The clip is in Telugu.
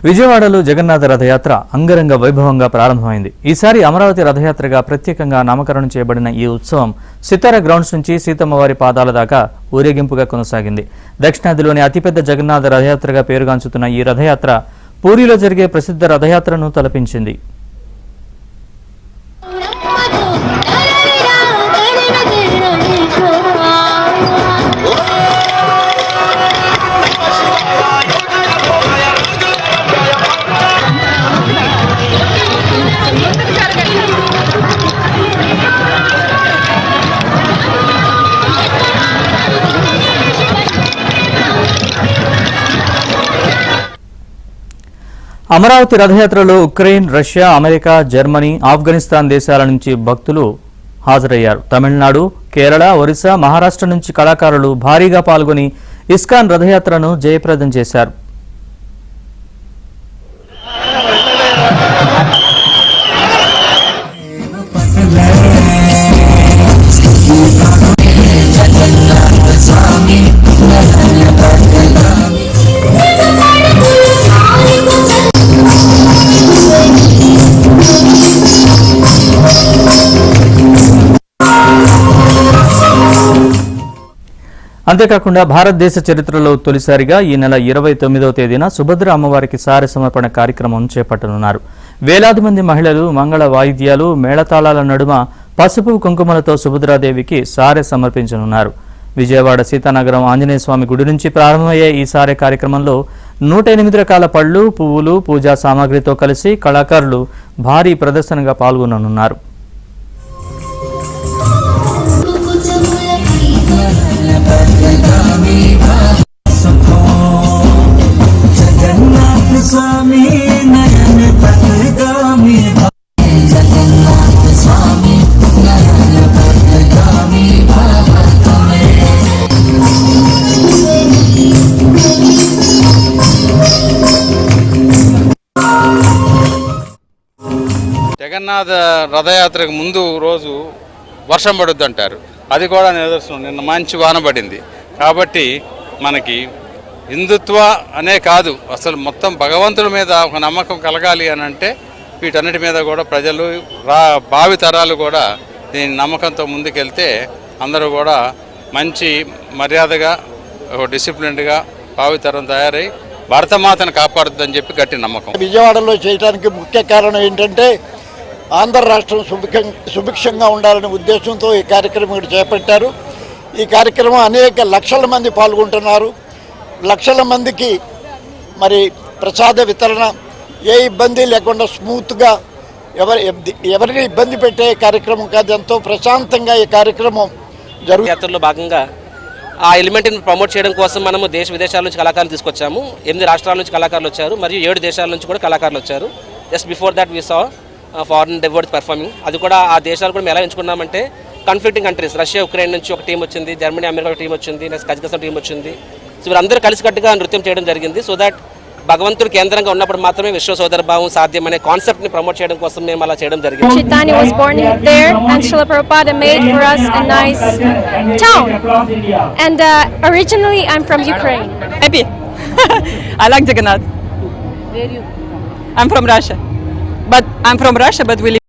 విజయవాడలో జగన్నాథ రథయాత్ర అంగరంగ వైభవంగా ప్రారంభమైంది. ఈసారి అమరావతి రథయాత్రగా ప్రత్యేకంగా నామకరణం చేయబడిన ఈ ఉత్సవం సితార గ్రౌండ్స్ నుంచి సీతమ్మవారి పాదాల దాకా ఊరేగింపుగా కొనసాగింది. దక్షిణాదిలోని అతిపెద్ద జగన్నాథ రథయాత్రగా పేరుగాంచుతున్న ఈ రథయాత్ర పూరిలో జరిగే ప్రసిద్ధ రథయాత్రను తలపించింది. అమరావతి రథయాత్రలో Ukraine, Russia, America, Germany, Afghanistan దేశాల నుంచి భక్తులు హాజరయ్యారు. తమిళనాడు, కేరళ, ఒరిస్సా, మహారాష్ట్ర నుంచి కళాకారులు భారీగా పాల్గొని ఇస్కాన్ రథయాత్రను జయప్రదం చేశారు. అంతేకాకుండా భారతదేశ చరిత్రలో తొలిసారిగా ఈ నెల 29వ తేదీన సుభద్ర అమ్మవారికి సారె సమర్పణ కార్యక్రమం చేపట్టనున్నారు. వేలాది మంది మహిళలు మంగళ వాయిద్యాలు, మేళతాళాల నడుమ పసుపు కుంకుమలతో సుభద్రాదేవికి సారె సమర్పించనున్నారు. విజయవాడ సీతానగరం ఆంజనేయ స్వామి గుడి నుంచి ప్రారంభమయ్యే ఈ సారె కార్యక్రమంలో 108 రకాల పళ్లు, పువ్వులు, పూజా సామాగ్రితో కలిసి కళాకారులు భారీ ప్రదర్శనగా పాల్గొననున్నారు. జగన్నాథ రథయాత్రకు ముందు రోజు వర్షం పడుద్ది అంటారు. అది కూడా నిదర్శనం. నిన్న మంచి వాన పడింది. కాబట్టి మనకి హిందుత్వ అనే కాదు, అసలు మొత్తం భగవంతుడి మీద ఒక నమ్మకం కలగాలి అని అంటే వీటన్నిటి మీద కూడా ప్రజలు భావి తరాలు కూడా దీని నమ్మకంతో ముందుకెళ్తే అందరూ కూడా మంచి మర్యాదగా డిసిప్లిన్డ్గా భావితరం తయారై భారతమాతను కాపాడుతుందని చెప్పి గట్టి నమ్మకం. విజయవాడలో చేయడానికి ముఖ్య కారణం ఏంటంటే ఆంధ్ర రాష్ట్రం సుభిక్షంగా ఉండాలనే ఉద్దేశంతో ఈ కార్యక్రమం చేపట్టారు. ఈ కార్యక్రమం అనేక లక్షల మంది పాల్గొంటున్నారు. లక్షల మందికి మరి ప్రసాద వితరణ ఏ ఇబ్బంది లేకుండా స్మూత్గా ఎవరిని ఇబ్బంది పెట్టే కార్యక్రమం కాదు. ఎంతో ప్రశాంతంగా ఈ కార్యక్రమం యాత్రలో భాగంగా ఆ ఎలిమెంట్ని ప్రమోట్ చేయడం కోసం మనము దేశ విదేశాల నుంచి కళాకారులు తీసుకొచ్చాము. 8 రాష్ట్రాల నుంచి కళాకారులు వచ్చారు మరియు 7 దేశాల నుంచి కూడా కళాకారులు వచ్చారు. Just before that we saw foreign divorce performing. అది కూడా ఆ దేశాలు కూడా మేము ఎలా ఎంచుకున్నామంటే కాన్ఫ్లిక్టింగ్ కంట్రీస్, రష్యా, ఉక్రెయిన్ నుంచి ఒక టీం వచ్చింది, జర్మనీ, అమెరికా టీం వచ్చింది, నెక్స్ట్ కజకిస్తాన్ టీం వచ్చింది. సో వీరందరూ కలిసికట్టుగా నృత్యం చేయడం జరిగింది. సో దట్ భగవంతుడు కేంద్రంగా ఉన్నప్పుడు మాత్రమే విశ్వ సోదర భావం సాధ్యం అనే కాన్సెప్ట్ ని ప్రమోట్ చేయడం కోసం మేము అలా చేయడం జరిగింది. Chaitanya was born there and Srila Prabhupada made for us a nice town. And originally I'm from Ukraine. Happy. I like Jagannath. Where are you? I'm from Russia. But we live